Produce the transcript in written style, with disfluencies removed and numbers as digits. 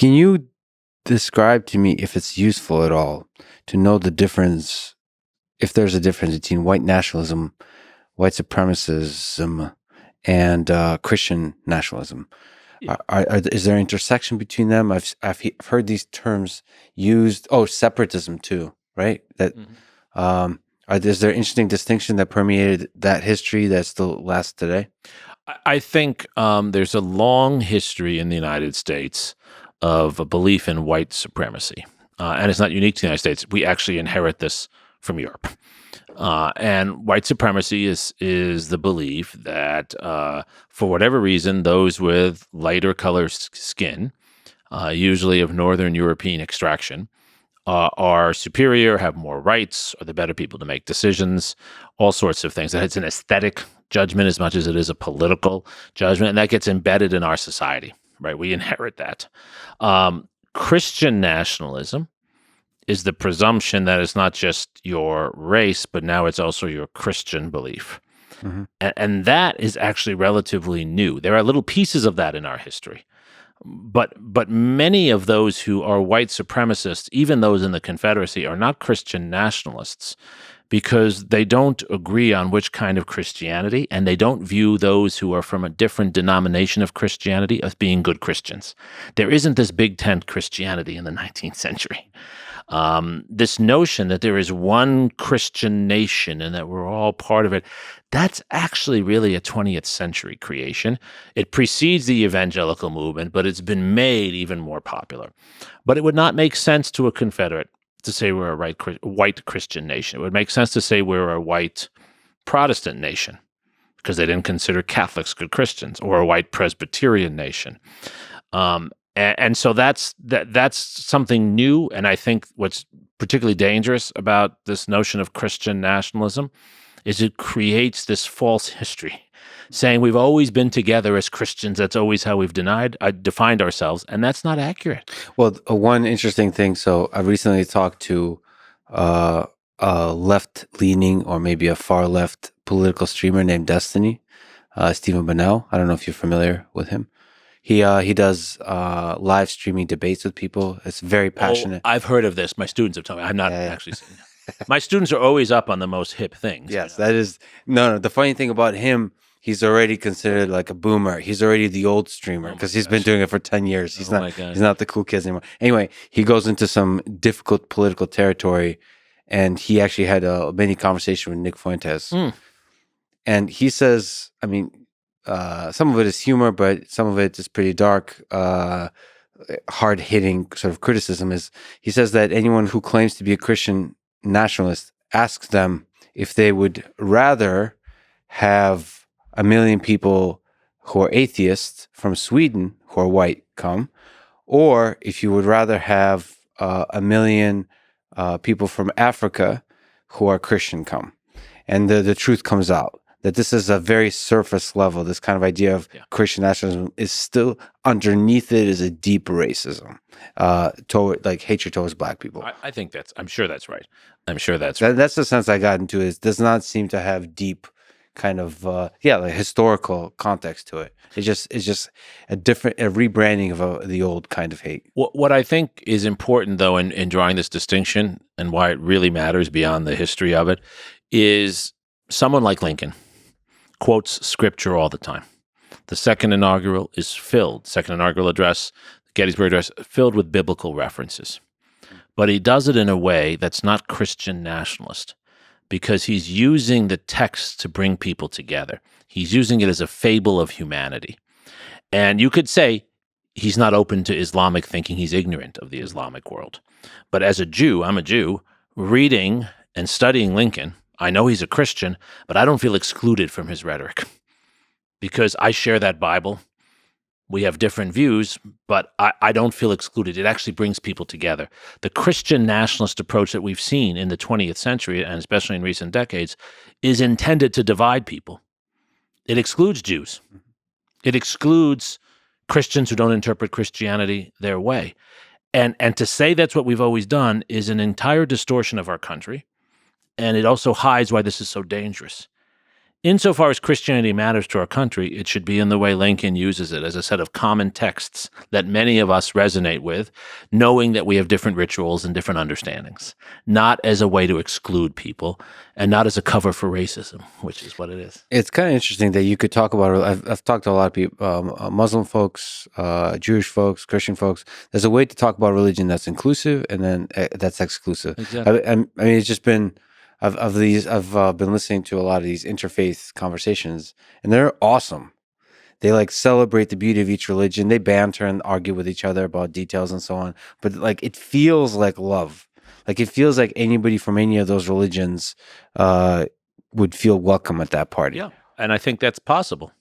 Can you describe to me if it's useful at all to know the difference, if there's a difference between white nationalism, white supremacism, and Christian nationalism? Yeah. Is there intersection between them? I've heard these terms used. Oh, separatism too, right? That is there interesting distinction that permeated that history that still lasts today? I think there's a long history in the United States of a belief in white supremacy. And it's not unique to the United States. We actually inherit this from Europe. And white supremacy is the belief that for whatever reason, those with lighter color skin, usually of Northern European extraction, are superior, have more rights, are the better people to make decisions, all sorts of things. That it's an aesthetic judgment as much as it is a political judgment, and that gets embedded in our society, right? We inherit that. Christian nationalism is the presumption that it's not just your race, but now it's also your Christian belief. Mm-hmm. And that is actually relatively new. There are little pieces of that in our history. But many of those who are white supremacists, even those in the Confederacy, are not Christian nationalists because they don't agree on which kind of Christianity, and they don't view those who are from a different denomination of Christianity as being good Christians. There isn't this big tent Christianity in the 19th century. This notion that there is one Christian nation and that we're all part of it, that's actually really a 20th century creation. It precedes the evangelical movement, but it's been made even more popular. But it would not make sense to a Confederate to say we're a white Christian nation. It would make sense to say we're a white Protestant nation because they didn't consider Catholics good Christians, or a white Presbyterian nation. And so that's something new, and I think what's particularly dangerous about this notion of Christian nationalism is it creates this false history, saying we've always been together as Christians. That's always how we've defined ourselves, and that's not accurate. Well, one interesting thing. So I recently talked to a left-leaning or maybe a far-left political streamer named Destiny, Stephen Bonnell. I don't know if you're familiar with him. He does live streaming debates with people. It's very passionate. Oh, I've heard of this. My students have told me. I've not actually seen it. My students are always up on the most hip things. Yes, that is no. The funny thing about him, he's already considered like a boomer. He's already the old streamer because he's been doing it for 10 years. He's not the cool kids anymore. Anyway, he goes into some difficult political territory, and he actually had a mini conversation with Nick Fuentes. And he says, I mean, some of it is humor, but some of it is pretty dark, hard-hitting sort of criticism. He says that anyone who claims to be a Christian nationalist asks them if they would rather have 1 million people who are atheists from Sweden who are white come, or if you would rather have 1 million people from Africa who are Christian come. And the truth comes out that this is a very surface level. This kind of idea of Christian nationalism is still underneath it is a deep racism toward like hatred towards black people. I think I'm sure that's right. That's the sense I got into. It does not seem to have deep kind of like historical context to it. It's just a rebranding of the old kind of hate. What I think is important though in drawing this distinction and why it really matters beyond the history of it is someone like Lincoln quotes scripture all the time. The second inaugural address, the Gettysburg Address, filled with biblical references. But he does it in a way that's not Christian nationalist because he's using the text to bring people together. He's using it as a fable of humanity. And you could say he's not open to Islamic thinking. He's ignorant of the Islamic world. But as a Jew, I'm a Jew, reading and studying Lincoln, I know he's a Christian, but I don't feel excluded from his rhetoric because I share that Bible. We have different views, but I don't feel excluded. It actually brings people together. The Christian nationalist approach that we've seen in the 20th century, and especially in recent decades, is intended to divide people. It excludes Jews. It excludes Christians who don't interpret Christianity their way. And to say that's what we've always done is an entire distortion of our country. And it also hides why this is so dangerous. Insofar as Christianity matters to our country, it should be in the way Lincoln uses it, as a set of common texts that many of us resonate with, knowing that we have different rituals and different understandings, not as a way to exclude people and not as a cover for racism, which is what it is. It's kind of interesting that you could talk about. I've talked to a lot of people, Muslim folks, Jewish folks, Christian folks. There's a way to talk about religion that's inclusive and then that's exclusive. Exactly. I mean, it's just been I've been listening to a lot of these interfaith conversations, and they're awesome. They like celebrate the beauty of each religion. They banter and argue with each other about details and so on. But like it feels like love. Like it feels like anybody from any of those religions would feel welcome at that party. Yeah. And I think that's possible.